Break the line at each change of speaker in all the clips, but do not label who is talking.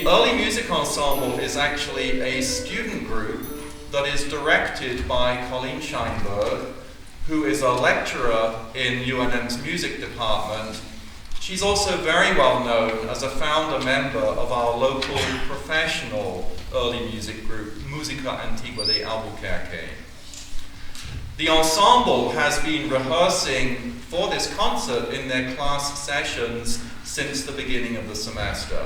The Early Music Ensemble is actually a student group that is directed by Colleen Sheinberg, who is a lecturer in UNM's music department. She's also very well known as a founder member of our local professional early music group, Musica Antigua de Albuquerque. The ensemble has been rehearsing for this concert in their class sessions since the beginning of the semester.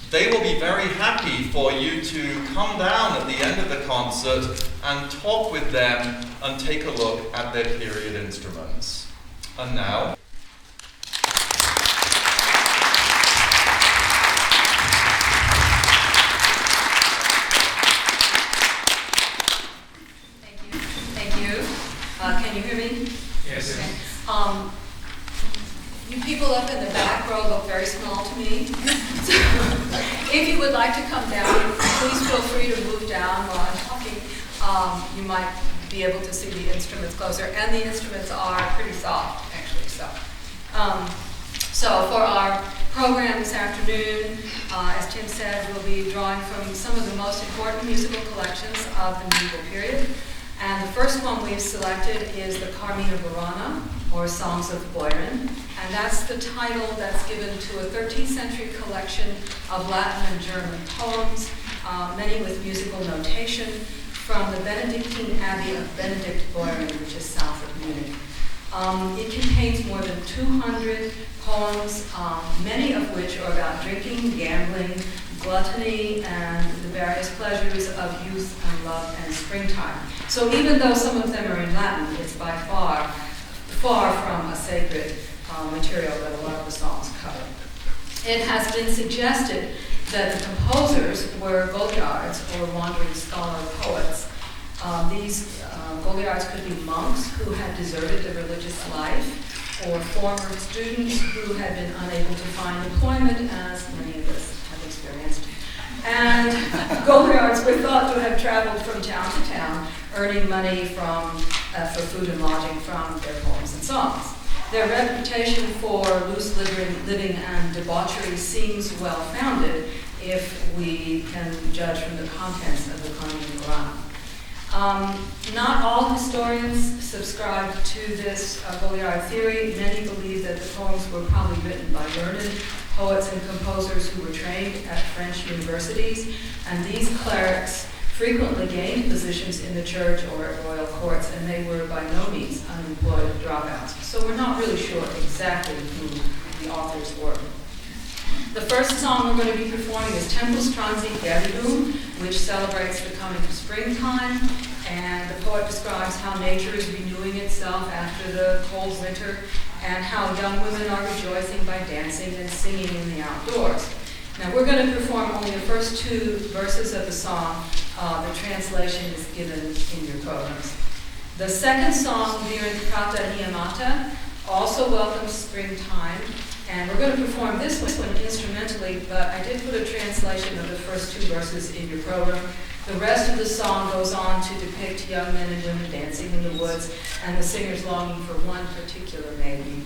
They will be very happy for you to come down at the end of the concert and talk with them and take a look at their period instruments. And now,
can you hear me?
Yes.
Okay. You people up in the back row look very small to me. So, if you would like to come down, please feel free to move down while I'm talking. You might be able to see the instruments closer, and the instruments are pretty soft, actually. So for our program this afternoon, as Tim said, we'll be drawing from some of the most important musical collections of the medieval period. And the first one we've selected is the Carmina Burana, or Songs of Byron. And that's the title that's given to a 13th century collection of Latin and German poems, many with musical notation, from the Benedictine Abbey of Benedict Byron, which is south of Munich. It contains more than 200 poems, many of which are about drinking, gambling, gluttony, and the various pleasures of youth and love and springtime. So even though some of them are in Latin, it's by far from a sacred material that a lot of the songs cover. It has been suggested that the composers were Goliards, or wandering scholar poets. These Goliards could be monks who had deserted the religious life, or former students who had been unable to find employment, as many of us have experienced. And Goliards were thought to have traveled from town to town, earning money for food and lodging from their poems and songs. Their reputation for loose living and debauchery seems well-founded if we can judge from the contents of the Carmina Burana. Not all historians subscribe to this Goliard theory. Many believe that the poems were probably written by learned poets and composers who were trained at French universities, and these clerics frequently gained positions in the church or at royal courts, and they were by no means unemployed dropouts. So we're not really sure exactly who the authors were. The first song we're going to be performing is Tempus Transit Gelidum, which celebrates the coming of springtime, and the poet describes how nature is renewing itself after the cold winter, and how young women are rejoicing by dancing and singing in the outdoors. Now we're going to perform only the first two verses of the song. The translation is given in your programs. The second song, Virent Prata Niamata, also welcomes springtime, and we're going to perform this one instrumentally, but I did put a translation of the first two verses in your program. The rest of the song goes on to depict young men and women dancing in the woods, and the singers longing for one particular maiden.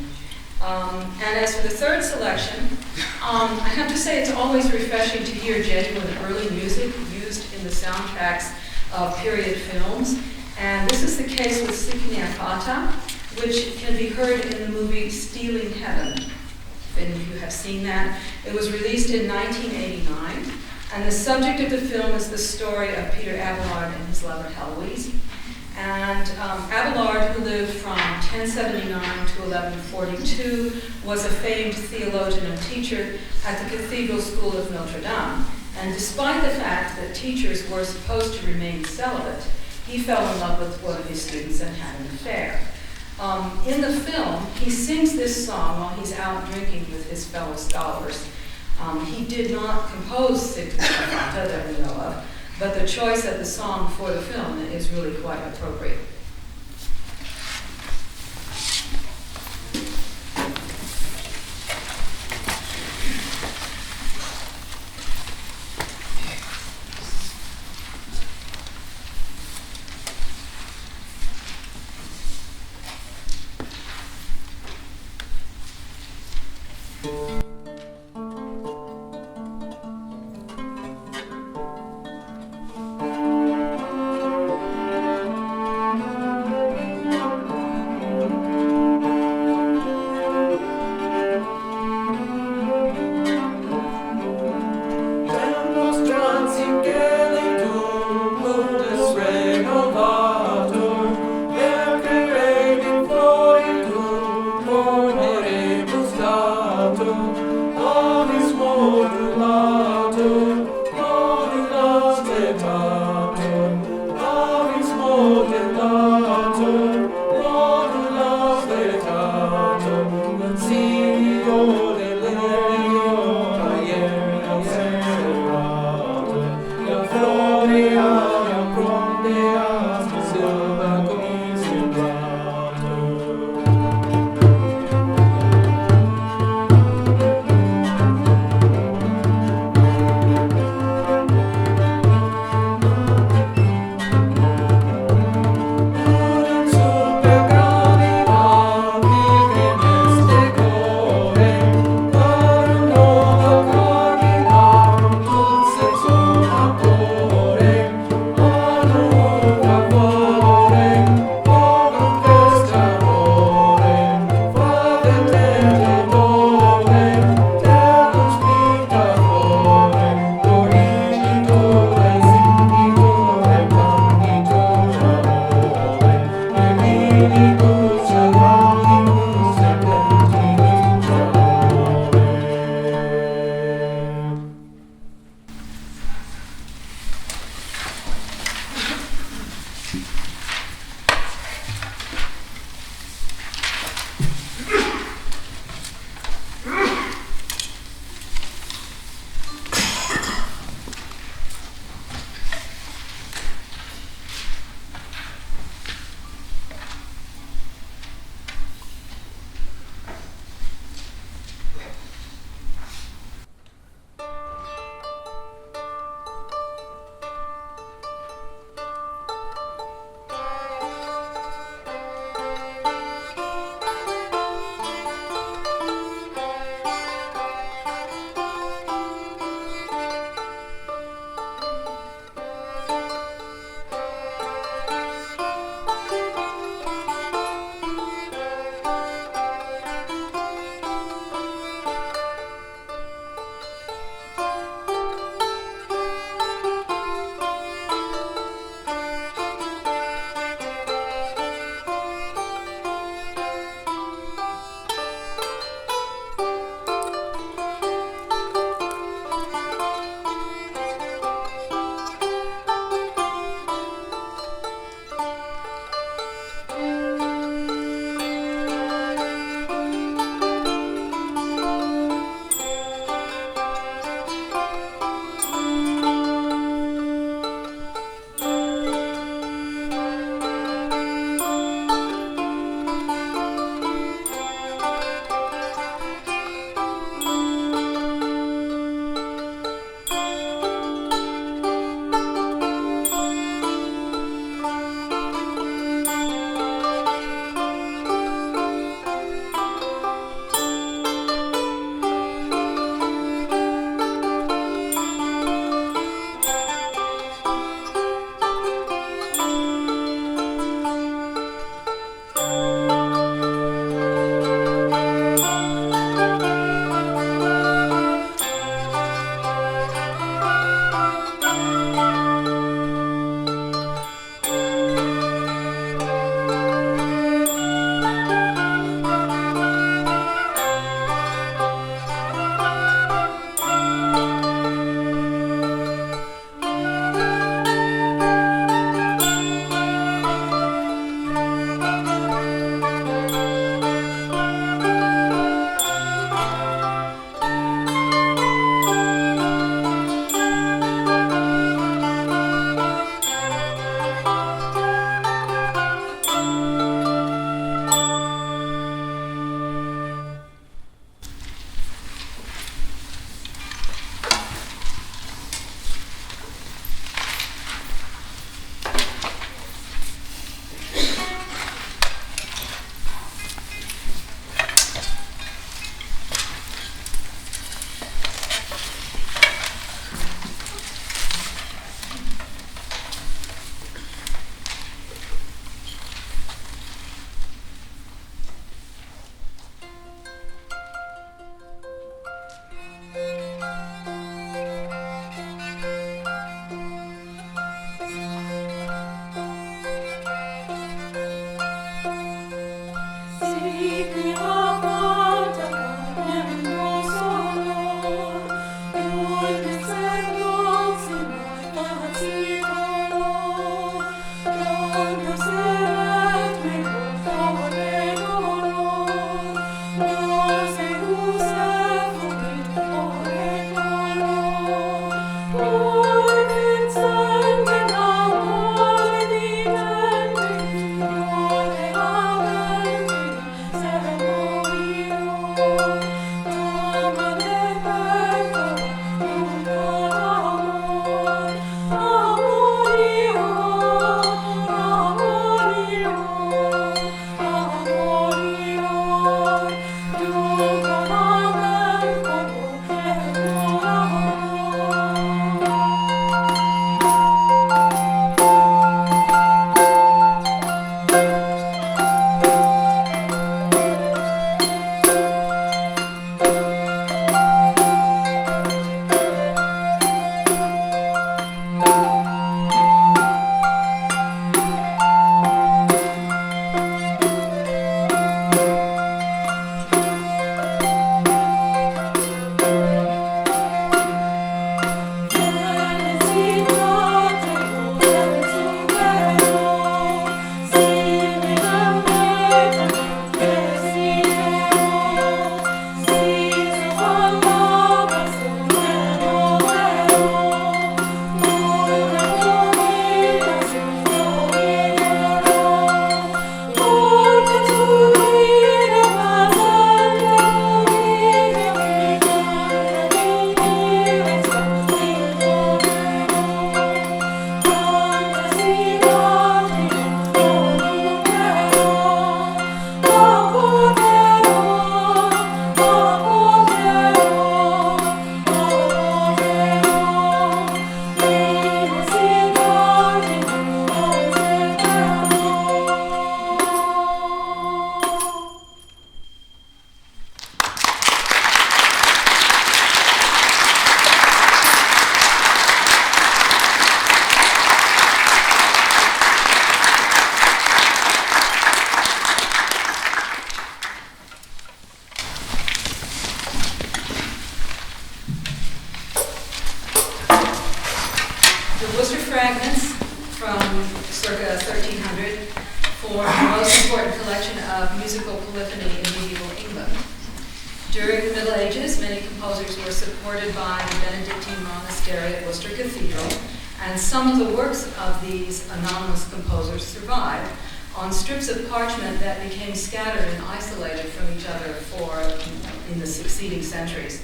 And as for the third selection, I have to say it's always refreshing to hear genuine early music used in the soundtracks of period films. And this is the case with Siknia Fata, which can be heard in the movie Stealing Heaven. If any of you have seen that. It was released in 1989. And the subject of the film is the story of Peter Abelard and his lover Heloise. And Abelard, who lived from 1079 to 1142, was a famed theologian and teacher at the Cathedral School of Notre Dame. And despite the fact that teachers were supposed to remain celibate, he fell in love with one of his students and had an affair. In the film, he sings this song while he's out drinking with his fellow scholars. He did not compose Siknia Fata that we know of, but the choice of the song for the film is really quite appropriate. The Worcester fragments from circa 1300 form the most important collection of musical polyphony in medieval England. During the Middle Ages, many composers were supported by the Benedictine monastery at Worcester Cathedral, and some of the works of these anonymous composers survived on strips of parchment that became scattered and isolated from each other in the succeeding centuries.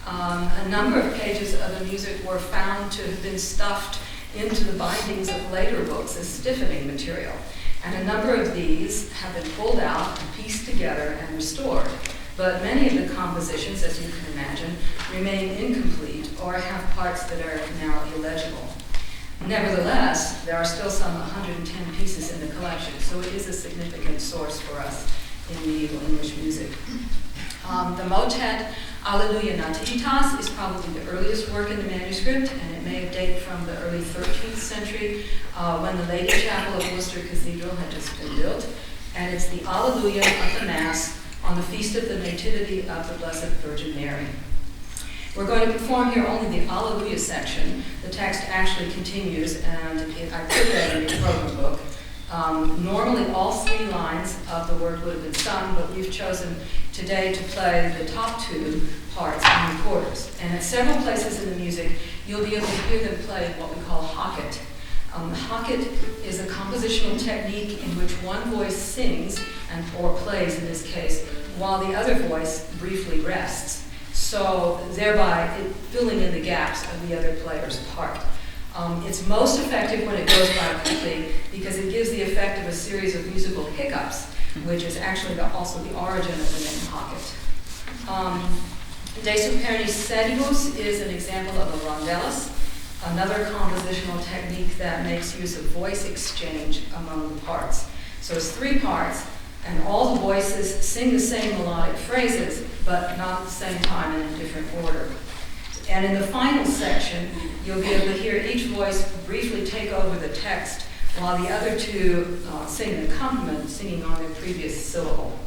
A number of pages of the music were found to have been stuffed into the bindings of later books as stiffening material, and a number of these have been pulled out and pieced together and restored. But many of the compositions, as you can imagine, remain incomplete or have parts that are now illegible. Nevertheless, there are still some 110 pieces in the collection, so it is a significant source for us in medieval English music. The motet Alleluia Nativitas is probably the earliest work in the manuscript, and it may have dated from the early 13th century when the Lady Chapel of Worcester Cathedral had just been built, and it's the Alleluia of the Mass on the Feast of the Nativity of the Blessed Virgin Mary. We're going to perform here only the Alleluia section. The text actually continues, and I put that in your program book. Normally, all 3 lines of the work would have been sung, but we've chosen today to play the top 2 parts in the quarters. And at several places in the music, you'll be able to hear them play what we call hocket. Hocket is a compositional technique in which one voice sings, or plays in this case, while the other voice briefly rests. So thereby filling in the gaps of the other player's part. It's most effective when it goes by quickly because it gives the effect of a series of musical hiccups, which is actually also the origin of the name hocket. De Supernis Sedibus is an example of a rondellis, another compositional technique that makes use of voice exchange among the parts. So it's 3 parts, and all the voices sing the same melodic phrases, but not at the same time and in a different order. And in the final section, you'll be able to hear each voice briefly take over the text while the other 2 sing an accompaniment, singing on their previous syllable.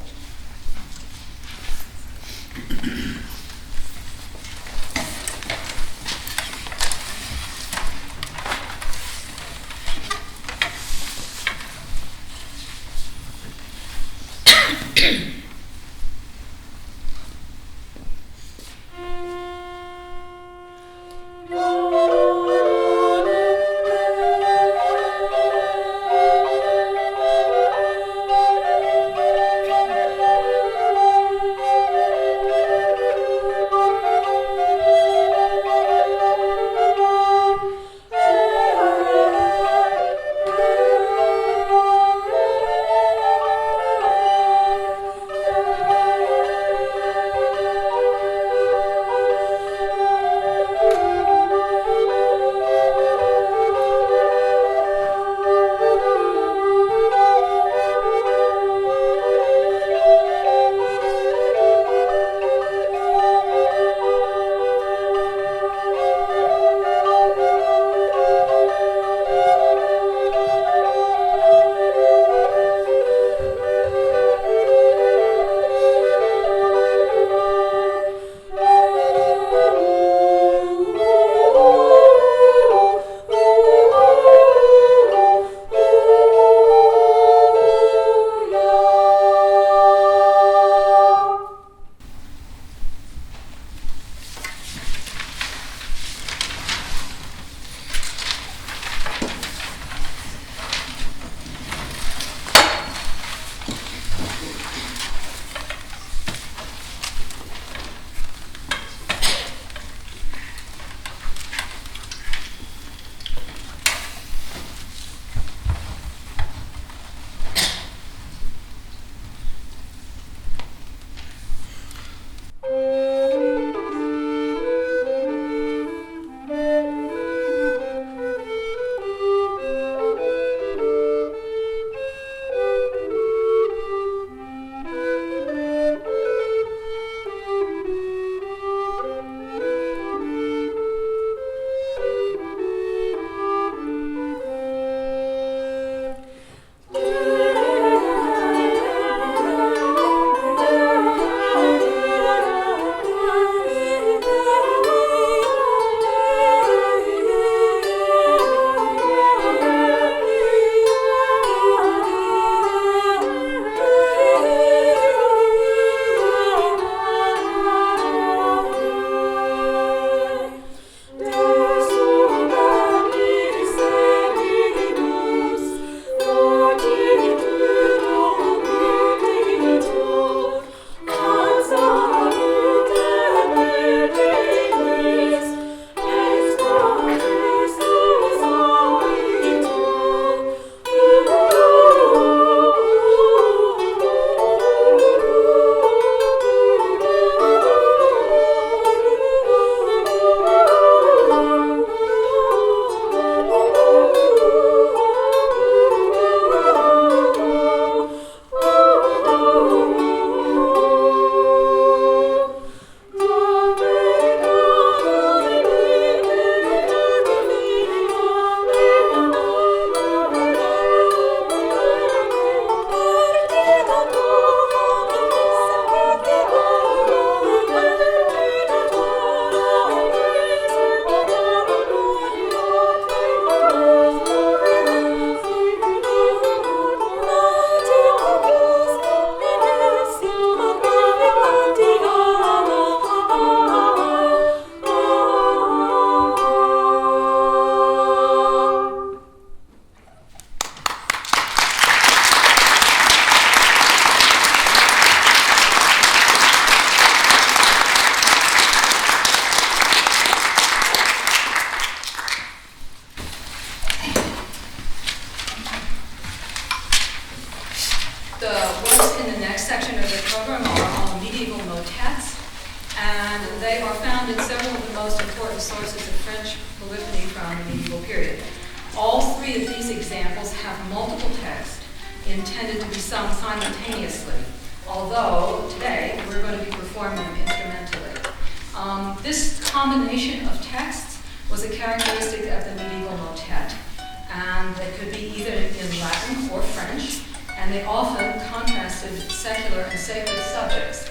next section of the program are all medieval motets, and they are found in several of the most important sources of French polyphony from the medieval period. All three of these examples have multiple texts intended to be sung simultaneously, although today we're going to be performing them instrumentally. This combination of texts was a characteristic of the medieval motet, and they could be either in Latin or French, and they often contrasted secular and sacred subjects.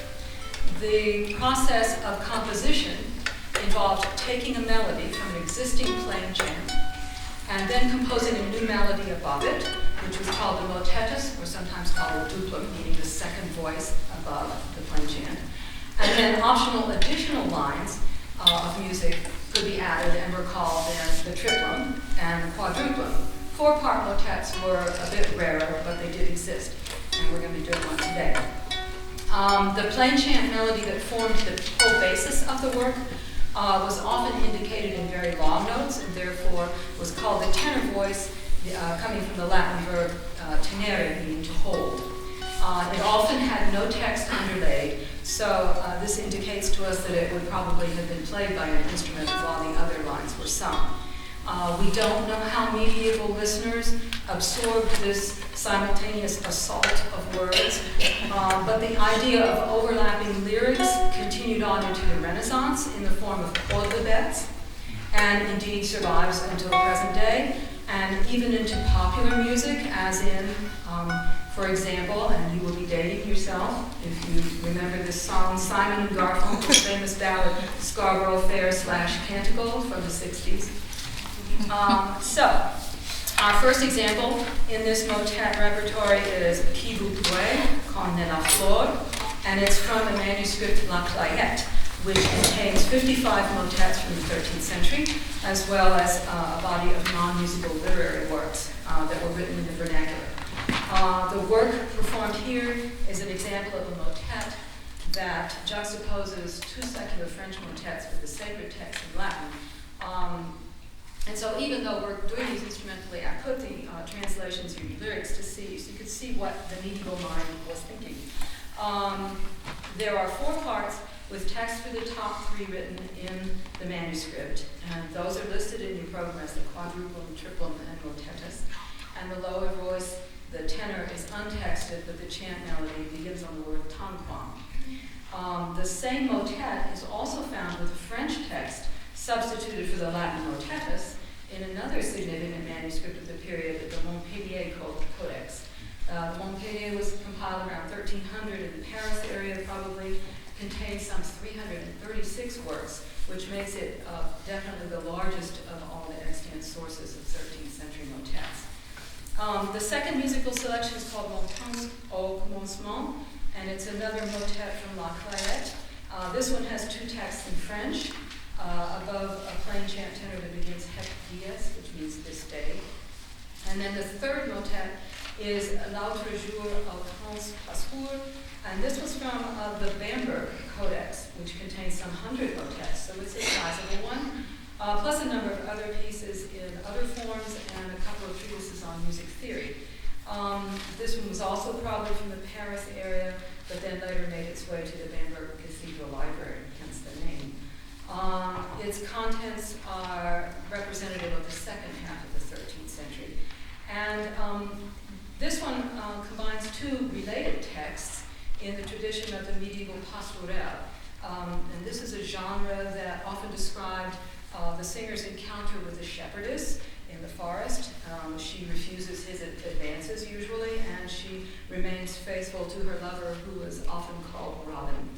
The process of composition involved taking a melody from an existing plain chant and then composing a new melody above it, which was called the motetus, or sometimes called the duplum, meaning the second voice above the plain chant. And then optional additional lines of music could be added and were called then the triplum and quadruplum. Four-part motets were a bit rarer, but they did exist, and we're going to be doing one today. The plain chant melody that formed the whole basis of the work was often indicated in very long notes, and therefore was called the tenor voice, coming from the Latin verb tenere, meaning to hold. It often had no text underlaid, so this indicates to us that it would probably have been played by an instrument while the other lines were sung. We don't know how medieval listeners absorbed this simultaneous assault of words, but the idea of overlapping lyrics continued on into the Renaissance in the form of quodlibets, and indeed survives until the present day, and even into popular music, as in, for example, and you will be dating yourself if you remember this song, Simon and Garfunkel's famous ballad, Scarborough Fair / Canticle from the 60s. So, our first example in this motet repertory is Qui vous plaît, Quand n'est la fleur, and it's from the manuscript La Clayette, which contains 55 motets from the 13th century, as well as a body of non-musical literary works that were written in the vernacular. The work performed here is an example of a motet that juxtaposes two secular French motets with the sacred text in Latin. And so even though we're doing these instrumentally, I put the translations in lyrics to see, so you could see what the medieval mind was thinking. There are four parts with text for the top three written in the manuscript, and those are listed in your program as the quadruplum, triplum, and motetus. And the lower voice, the tenor, is untexted, but the chant melody begins on the word tanquam. The same motet is also found with a French text substituted for the Latin motetus in another significant manuscript of the period, the Montpellier Codex. Montpellier was compiled around 1300 in the Paris area, probably contains some 336 works, which makes it definitely the largest of all the extant sources of 13th century motets. The second musical selection is called Montants au Commencement, and it's another motet from La Clayette. This one has two texts in French. Above a plain chant tenor that begins Hec dies, which means this day. And then the third motet is L'autre jour au temps pasteur, and this was from the Bamberg Codex, which contains some 100 motets, so it's a sizable one, plus a number of other pieces in other forms and a couple of treatises on music theory. This one was also probably from the Paris area, but then later made its way to the Bamberg Cathedral Library, hence the name. Its contents are representative of the second half of the 13th century. And this one combines two related texts in the tradition of the medieval pastourelle. And this is a genre that often described the singer's encounter with a shepherdess in the forest. She refuses his advances usually, and she remains faithful to her lover, who is often called Robin.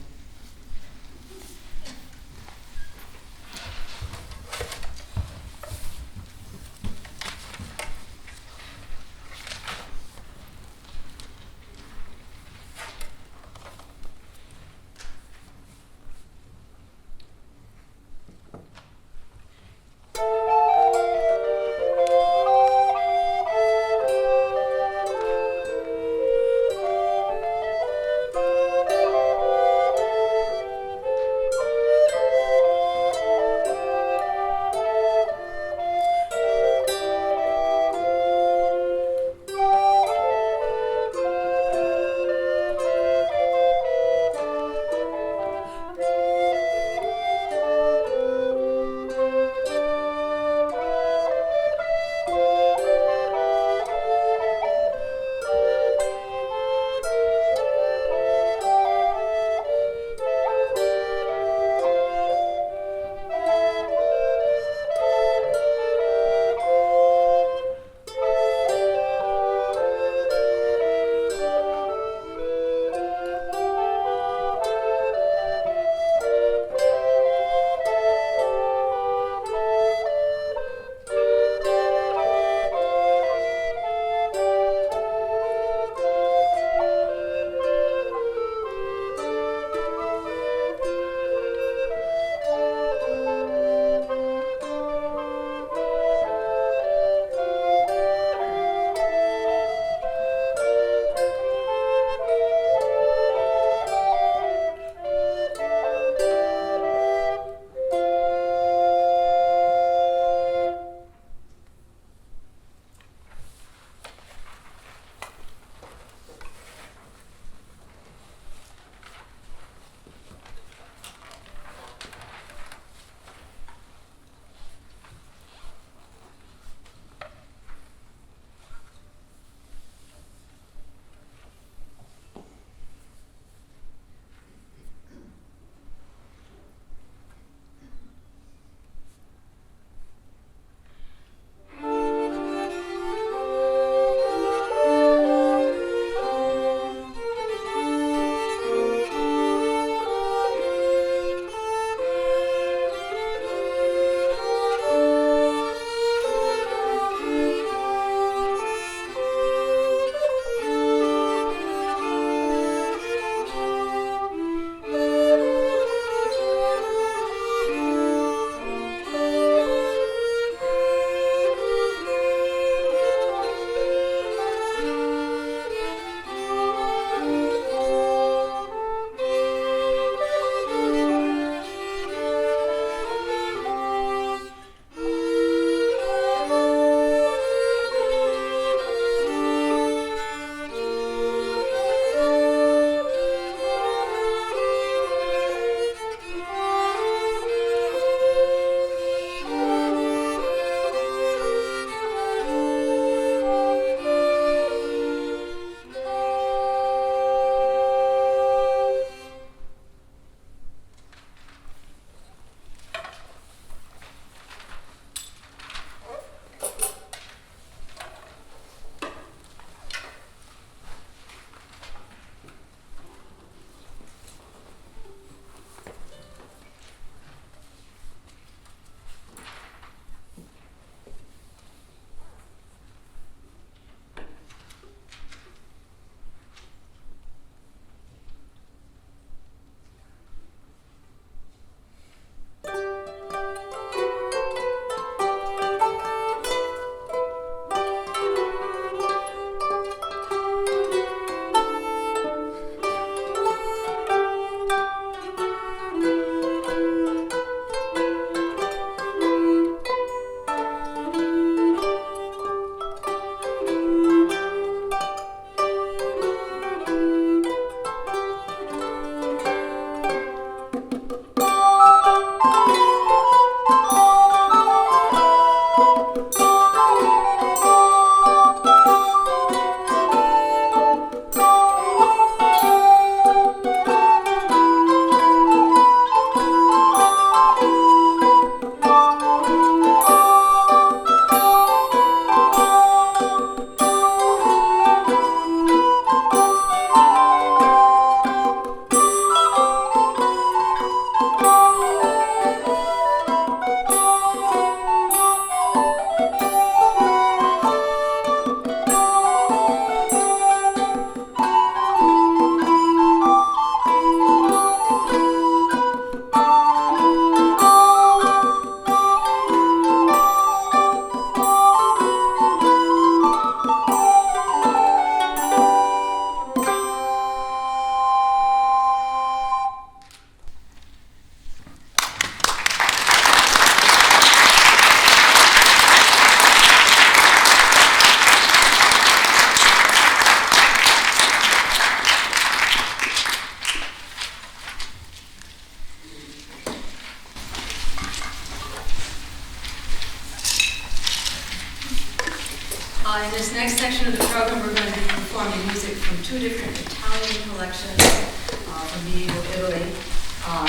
In this next section of the program, we're going to be performing music from two different Italian collections from medieval Italy.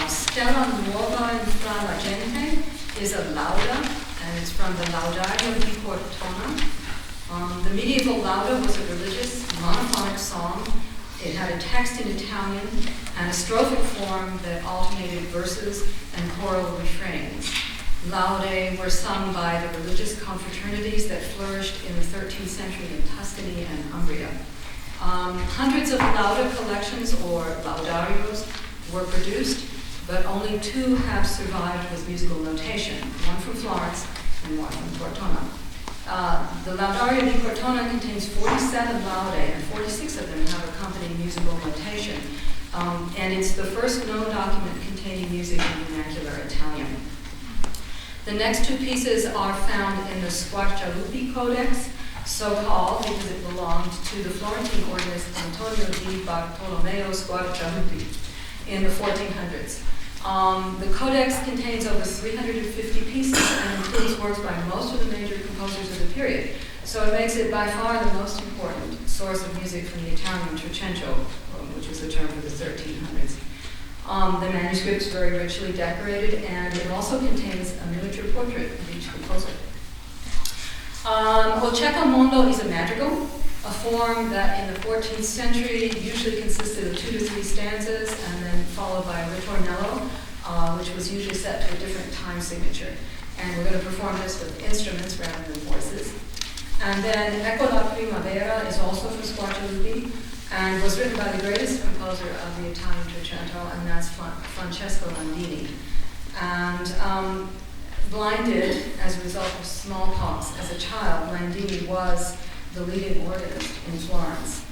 Stella Nuova in Fra la Gente is a lauda, and it's from the Laudario di Cortona. The medieval lauda was a religious monophonic song. It had a text in Italian and a strophic form that alternated verses and choral refrains. Laudae were sung by the religious confraternities that flourished in the 13th century in Tuscany and Umbria. Hundreds of lauda collections, or laudarios, were produced, but only two have survived with musical notation, one from Florence and one from Cortona. The Laudario di Cortona contains 47 laudae, and 46 of them have accompanying musical notation. And it's the first known document containing music in vernacular Italian. The next two pieces are found in the Squarcialupi Codex, so called because it belonged to the Florentine organist Antonio di Bartolomeo Squarcialupi in the 1400s. The Codex contains over 350 pieces and includes works by most of the major composers of the period. So it makes it by far the most important source of music from the Italian Trecento, which was the term for the 1300s. The manuscript is very richly decorated, and it also contains a miniature portrait of each composer. Ocetto Mondo is a madrigal, a form that in the 14th century usually consisted of 2 to 3 stanzas and then followed by a ritornello, which was usually set to a different time signature. And we're going to perform this with instruments rather than voices. And then Ecco la Primavera is also from Squarcialupi and was written by the greatest composer of the Italian Trecento, and that's Francesco Landini. And blinded as a result of smallpox as a child, Landini was the leading organist in Florence.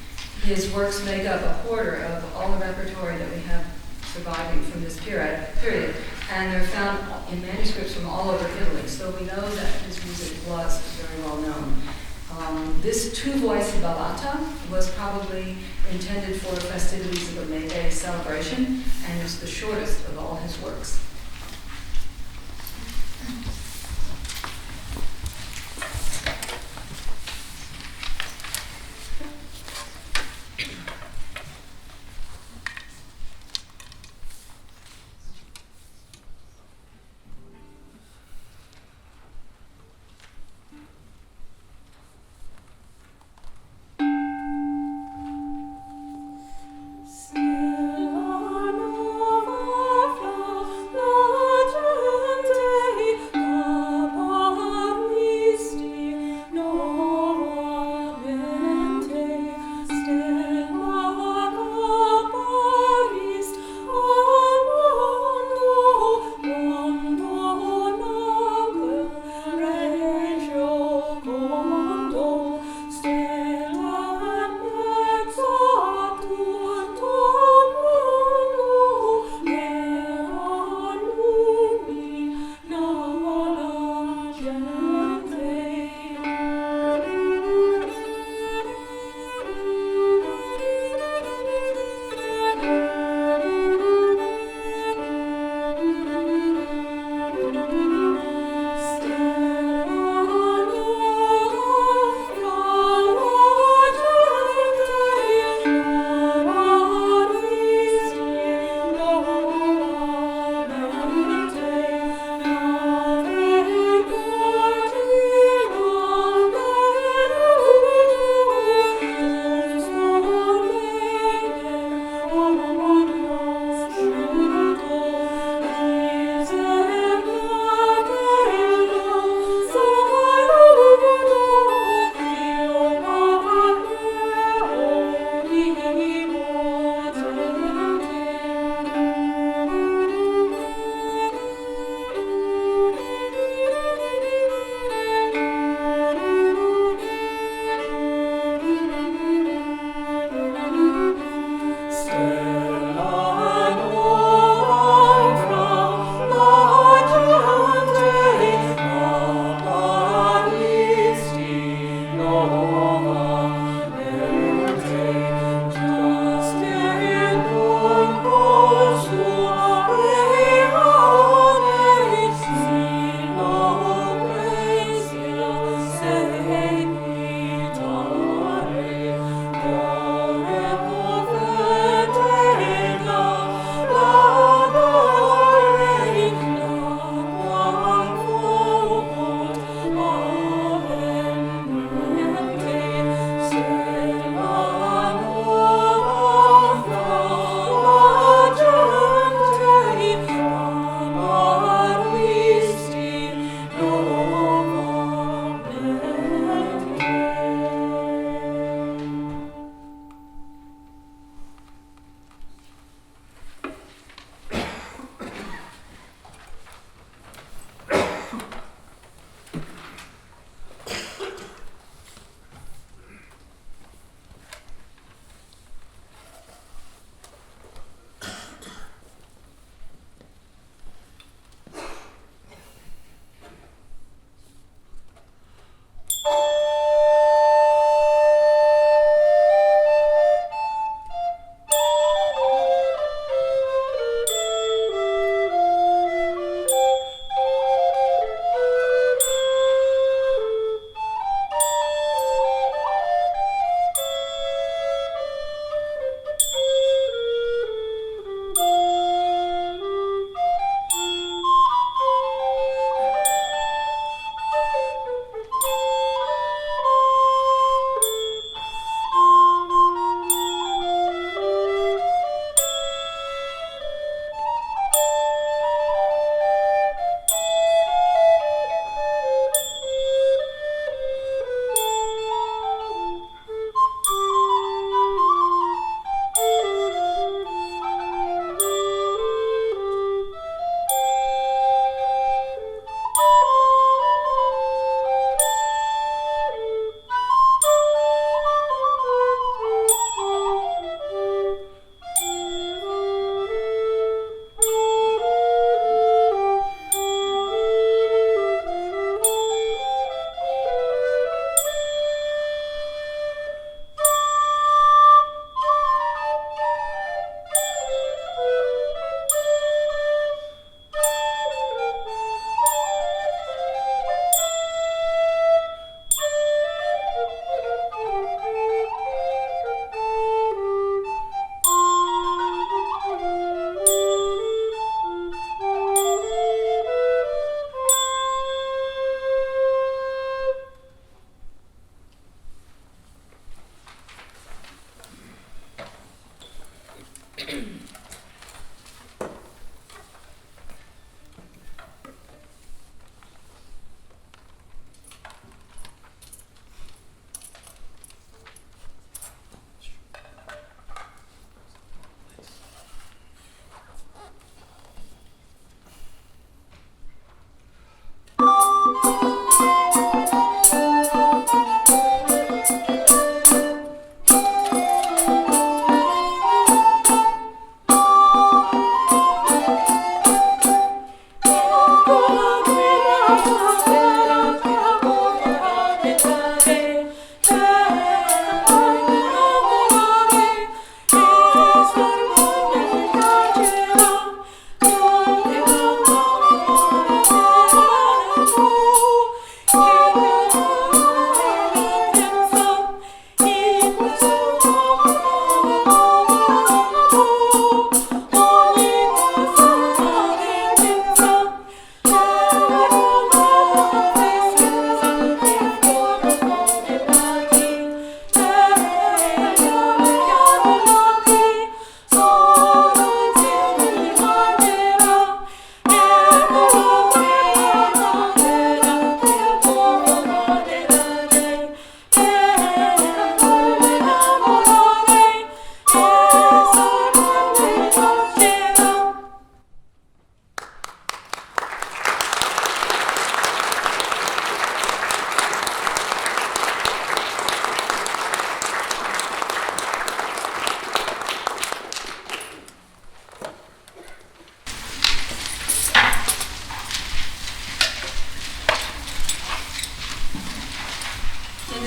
His works make up a quarter of all the repertoire that we have surviving from this period, and they're found in manuscripts from all over Italy, so we know that his music was very well known. This two-voice ballata was probably intended for festivities of the May Day celebration, and it's the shortest of all his works.
Stella nuova,
In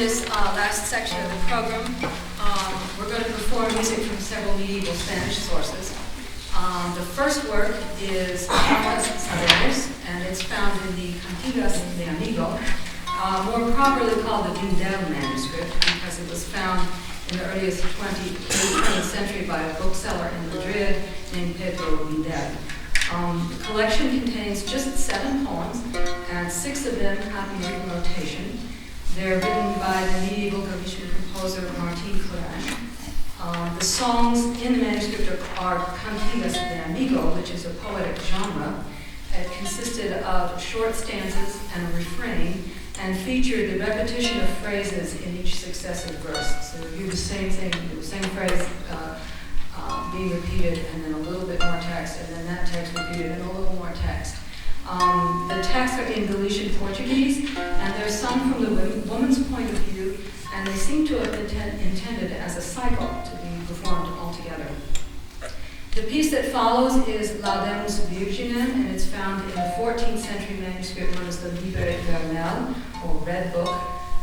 this last section of the program, we're going to perform music from several medieval Spanish sources. The first work is Cantas Saberes, and it's found in the Cantigas de Amigo, more properly called the Univ manuscript, because it was found in the earliest 20th century by a bookseller in Madrid named Pedro Univ. The collection contains just 7 poems, and 6 of them have musical notation. They're written by the medieval Galician composer Martín Corán. The songs in the manuscript are Cantigas de Amigo, which is a poetic genre. It consisted of short stanzas and a refrain, and featured the repetition of phrases in each successive verse. So you hear the same thing, the same phrase being repeated, and then a little bit more text, and then that text repeated, and a little more text. The texts are in Galician Portuguese, and they're sung from the woman's point of view, and they seem to have been intended as a cycle to be performed all together. The piece that follows is Laudemus Virginem, and it's found in the 14th century manuscript known as the Liber Vernal, or Red Book,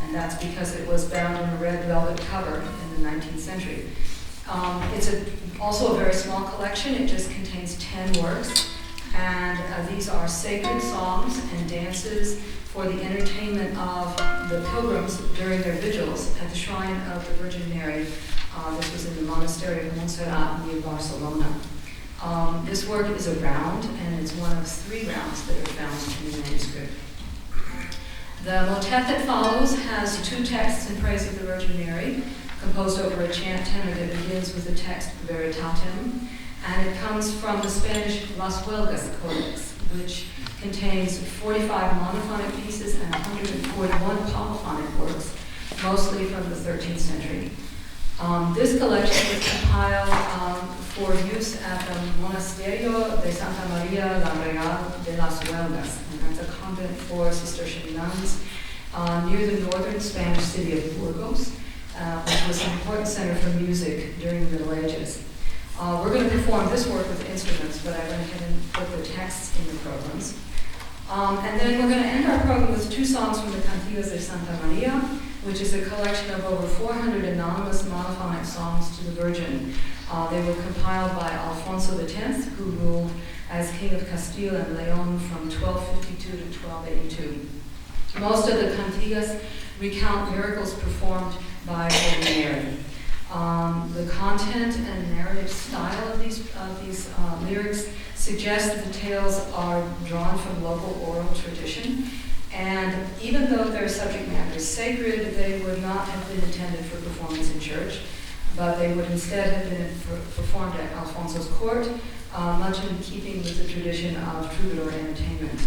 and that's because it was bound in a red velvet cover in the 19th century. It's also a very small collection. It just contains 10 works. And these are sacred songs and dances for the entertainment of the pilgrims during their vigils at the shrine of the Virgin Mary. This was in the monastery of Montserrat near Barcelona. This work is a round, and it's one of 3 rounds that are found in the manuscript. The motet that follows has 2 texts in praise of the Virgin Mary, composed over a chant tenor that begins with the text Veritatem, and it comes from the Spanish Las Huelgas Codex, which contains 45 monophonic pieces and 141 polyphonic works, mostly from the 13th century. This collection was compiled for use at the Monasterio de Santa María la Real de las Huelgas, and that's a convent for Cistercian nuns near the northern Spanish city of Burgos, which was an important center for music during the Middle Ages. We're going to perform this work with instruments, but I went ahead and put the texts in the programs. And then we're going to end our program with 2 songs from the Cantigas de Santa Maria, which is a collection of over 400 anonymous monophonic songs to the Virgin. They were compiled by Alfonso X, who ruled as King of Castile and Leon from 1252 to 1282. Most of the Cantigas recount miracles performed by Holy Mary. The content and narrative style of these lyrics suggests that the tales are drawn from local oral tradition, and even though their subject matter is sacred, they would not have been intended for performance in church. but they would instead have been performed at Alfonso's court, much in keeping with the tradition of troubadour entertainment.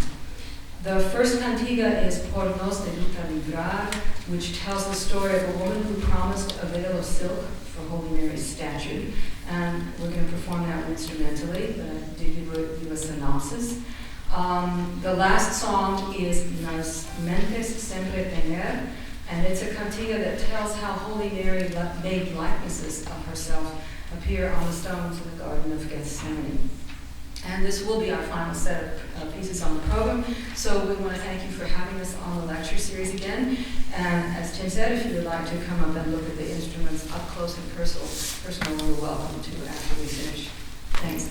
The first cantiga is Por nos de luta librar, which tells the story of a woman who promised a veil of silk for Holy Mary's statue, and we're going to perform that instrumentally, but I did give you a synopsis. The last song is Nas mentes sempre tener, and it's a cantiga that tells how Holy Mary made likenesses of herself appear on the stones in the Garden of Gethsemane. And this will be our final set of pieces on the program. So we want to thank you for having us on the lecture series again. And as Tim said, if you would like to come up and look at the instruments up close and personal, you're welcome to after we finish. Thanks.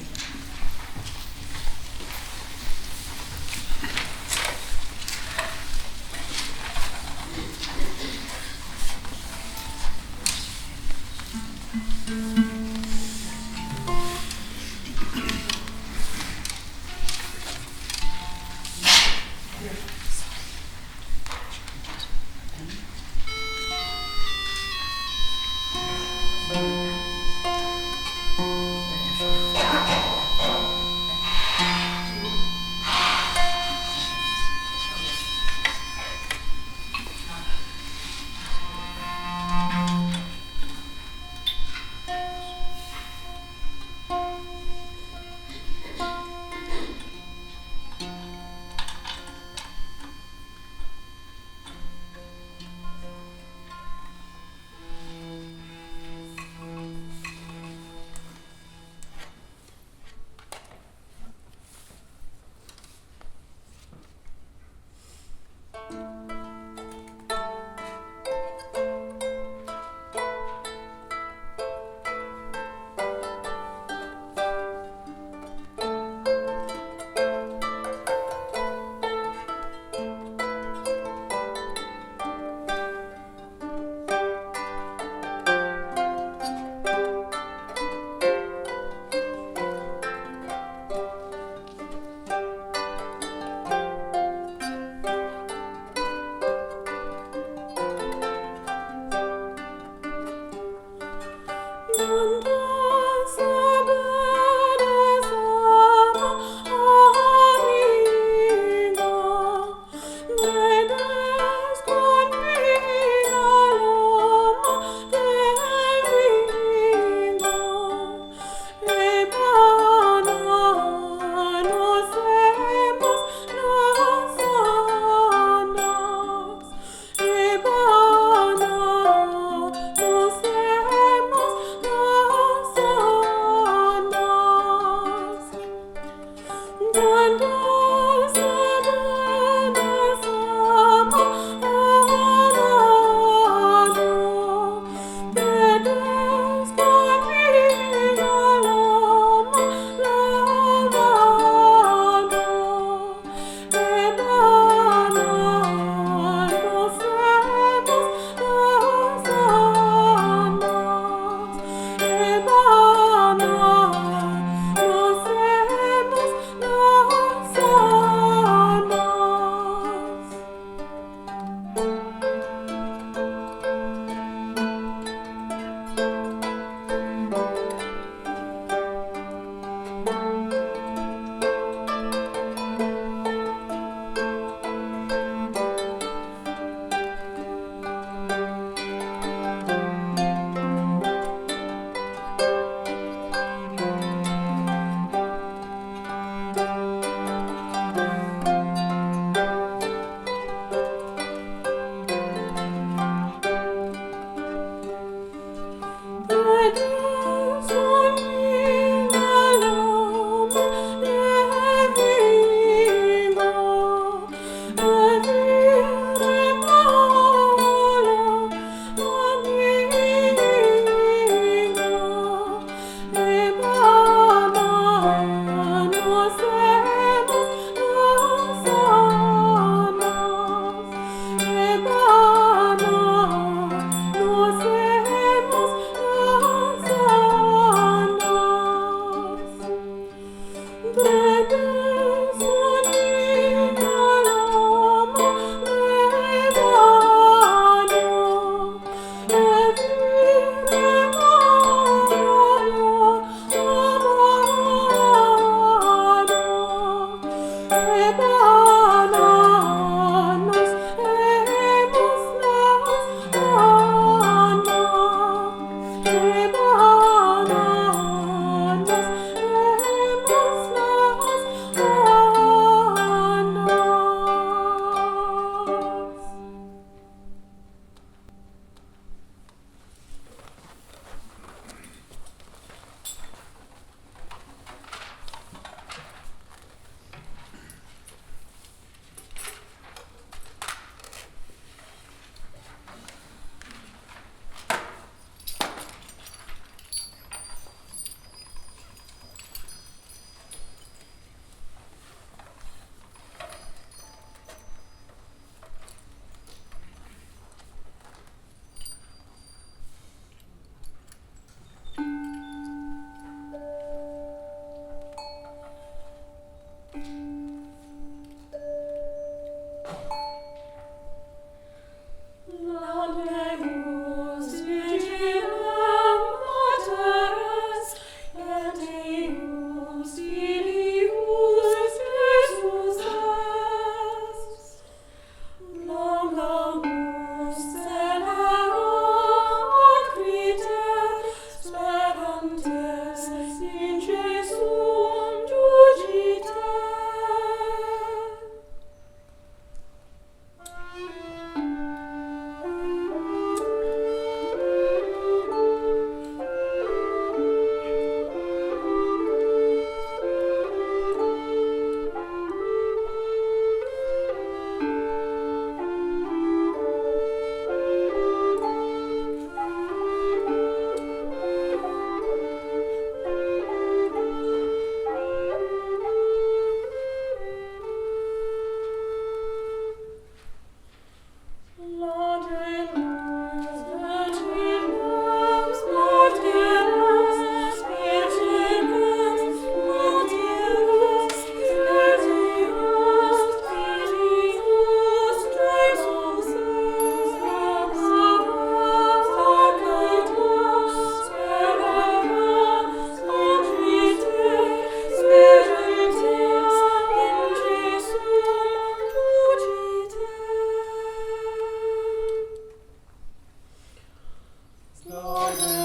Lord,